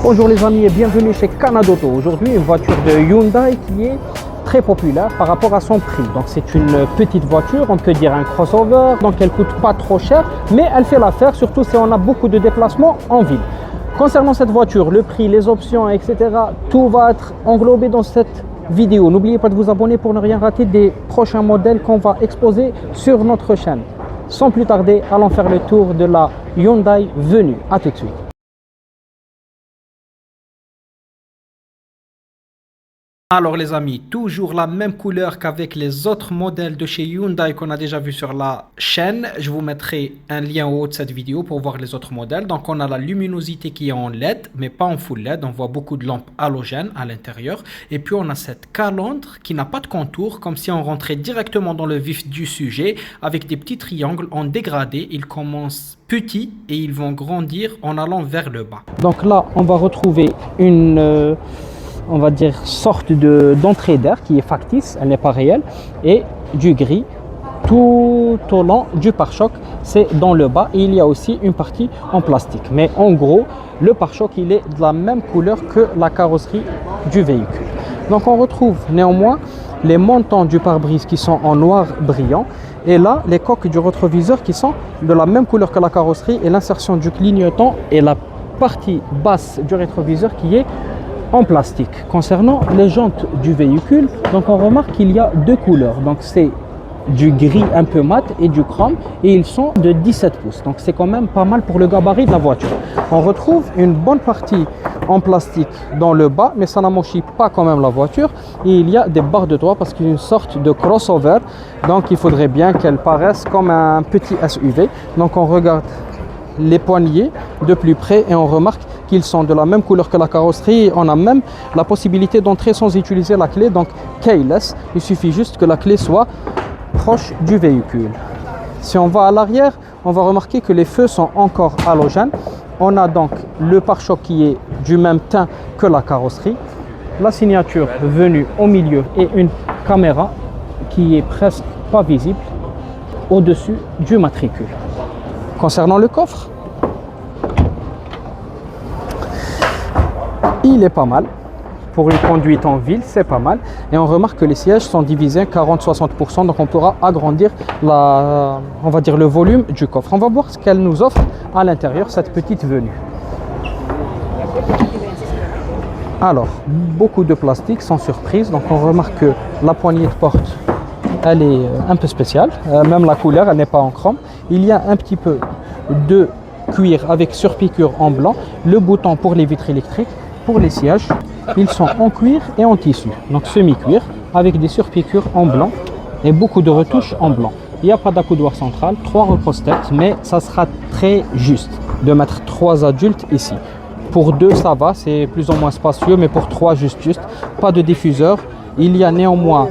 Bonjour les amis et bienvenue chez Canadauto. Aujourd'hui une voiture de Hyundai qui est très populaire par rapport à son prix. Donc c'est une petite voiture, on peut dire un crossover, donc elle coûte pas trop cher, mais elle fait l'affaire, surtout si on a beaucoup de déplacements en ville. Concernant cette voiture, le prix, les options, etc., tout va être englobé dans cette vidéo. N'oubliez pas de vous abonner pour ne rien rater des prochains modèles qu'on va exposer sur notre chaîne. Sans plus tarder, allons faire le tour de la Hyundai Venue. A tout de suite. Alors les amis, toujours la même couleur qu'avec les autres modèles de chez Hyundai qu'on a déjà vu sur la chaîne. Je vous mettrai un lien au haut de cette vidéo pour voir les autres modèles. Donc on a la luminosité qui est en LED, mais pas en full LED. On voit beaucoup de lampes halogènes à l'intérieur. Et puis on a cette calandre qui n'a pas de contour, comme si on rentrait directement dans le vif du sujet, avec des petits triangles en dégradé. Ils commencent petits et ils vont grandir en allant vers le bas. Donc là, on va retrouver une... on va dire sorte d'entrée d'air qui est factice, elle n'est pas réelle, et du gris tout au long du pare-choc, c'est dans le bas, et il y a aussi une partie en plastique. Mais en gros, le pare-choc il est de la même couleur que la carrosserie du véhicule. Donc on retrouve néanmoins les montants du pare-brise qui sont en noir brillant, et là les coques du rétroviseur qui sont de la même couleur que la carrosserie, et l'insertion du clignotant et la partie basse du rétroviseur qui est en plastique. Concernant les jantes du véhicule, donc on remarque qu'il y a deux couleurs, donc c'est du gris un peu mat et du chrome, et ils sont de 17 pouces, donc c'est quand même pas mal pour le gabarit de la voiture. On retrouve une bonne partie en plastique dans le bas, mais ça n'amortit pas quand même la voiture, et il y a des barres de toit parce qu'il y a une sorte de crossover, donc il faudrait bien qu'elle paraisse comme un petit SUV. Donc on regarde les poignées de plus près et on remarque qu'ils sont de la même couleur que la carrosserie. On a même la possibilité d'entrer sans utiliser la clé, donc keyless. Il suffit juste que la clé soit proche du véhicule. Si on va à l'arrière, on va remarquer que les feux sont encore halogènes. On a donc le pare-choc qui est du même teint que la carrosserie, la signature venue au milieu et une caméra qui est presque pas visible au-dessus du matricule. Concernant le coffre, il est pas mal. Pour une conduite en ville, c'est pas mal. Et on remarque que les sièges sont divisés 40-60%, donc on pourra agrandir on va dire le volume du coffre. On va voir ce qu'elle nous offre à l'intérieur, cette petite venue. Alors, beaucoup de plastique sans surprise. Donc on remarque que la poignée de porte, elle est un peu spéciale. Même la couleur, elle n'est pas en chrome. Il y a un petit peu de cuir avec surpiqûre en blanc. Le bouton pour les vitres électriques. Pour les sièges, ils sont en cuir et en tissu, donc semi-cuir, avec des surpiqûres en blanc et beaucoup de retouches en blanc. Il n'y a pas d'accoudoir central, 3 repose-têtes, mais ça sera très juste de mettre 3 adultes ici. Pour 2, ça va, c'est plus ou moins spacieux, mais pour 3, juste. Pas de diffuseur. Il y a néanmoins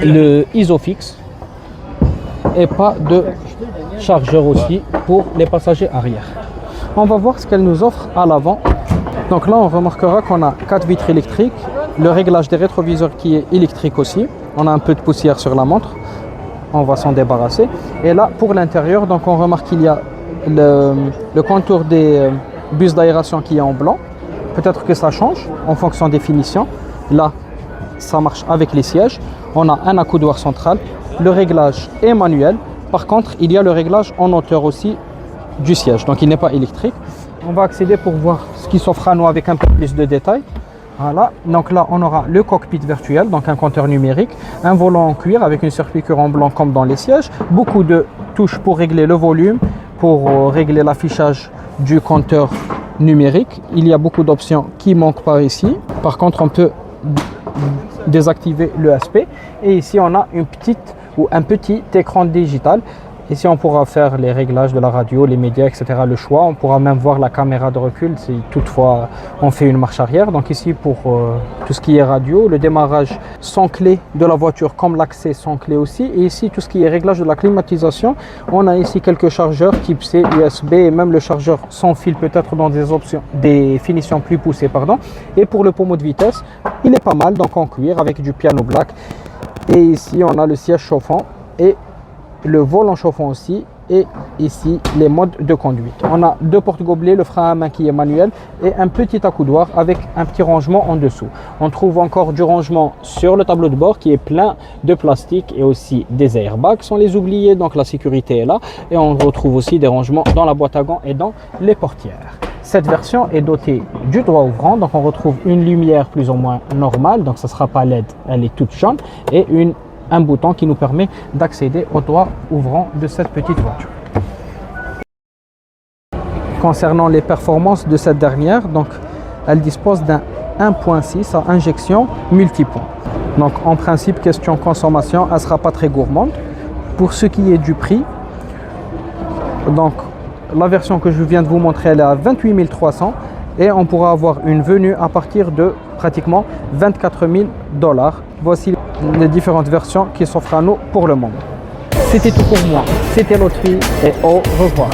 le Isofix et pas de chargeur aussi pour les passagers arrière. On va voir ce qu'elle nous offre à l'avant. Donc là, on remarquera qu'on a 4 vitres électriques, le réglage des rétroviseurs qui est électrique aussi. On a un peu de poussière sur la montre, on va s'en débarrasser. Et là, pour l'intérieur, donc on remarque qu'il y a le contour des bus d'aération qui est en blanc. Peut-être que ça change en fonction des finitions. Là, ça marche avec les sièges. On a un accoudoir central. Le réglage est manuel. Par contre, il y a le réglage en hauteur aussi du siège, donc il n'est pas électrique. On va accéder pour voir ce qui s'offre à nous avec un peu plus de détails. Voilà, donc là on aura le cockpit virtuel, donc un compteur numérique, un volant en cuir avec une surpiqûre en blanc comme dans les sièges, beaucoup de touches pour régler le volume, pour régler l'affichage du compteur numérique. Il y a beaucoup d'options qui manquent par ici. Par contre, on peut désactiver l'ESP, et ici on a une petite ou un petit écran digital. Ici, on pourra faire les réglages de la radio, les médias, etc. Le choix. On pourra même voir la caméra de recul si toutefois on fait une marche arrière. Donc ici, pour tout ce qui est radio, le démarrage sans clé de la voiture, comme l'accès sans clé aussi. Et ici, tout ce qui est réglage de la climatisation. On a ici quelques chargeurs type C, USB, et même le chargeur sans fil peut-être dans des finitions plus poussées. Et pour le pommeau de vitesse, il est pas mal, donc en cuir avec du piano black. Et ici, on a le siège chauffant et le volant chauffant aussi, et ici les modes de conduite. On a deux porte-gobelets, le frein à main qui est manuel et un petit accoudoir avec un petit rangement en dessous. On trouve encore du rangement sur le tableau de bord qui est plein de plastique et aussi des airbags sans les oublier, donc la sécurité est là. Et on retrouve aussi des rangements dans la boîte à gants et dans les portières. Cette version est dotée du toit ouvrant, donc on retrouve une lumière plus ou moins normale, donc ça ne sera pas LED, elle est toute jaune, et un bouton qui nous permet d'accéder au toit ouvrant de cette petite voiture. Concernant les performances de cette dernière, donc elle dispose d'un 1.6 à injection multipoint. Donc en principe, question consommation, elle ne sera pas très gourmande. Pour ce qui est du prix, donc la version que je viens de vous montrer, elle est à 28 300 et on pourra avoir une venue à partir de pratiquement 24 000 $. Voici les différentes versions qui s'offrent à nous pour le moment. C'était tout pour moi, c'était Lotfi et au revoir.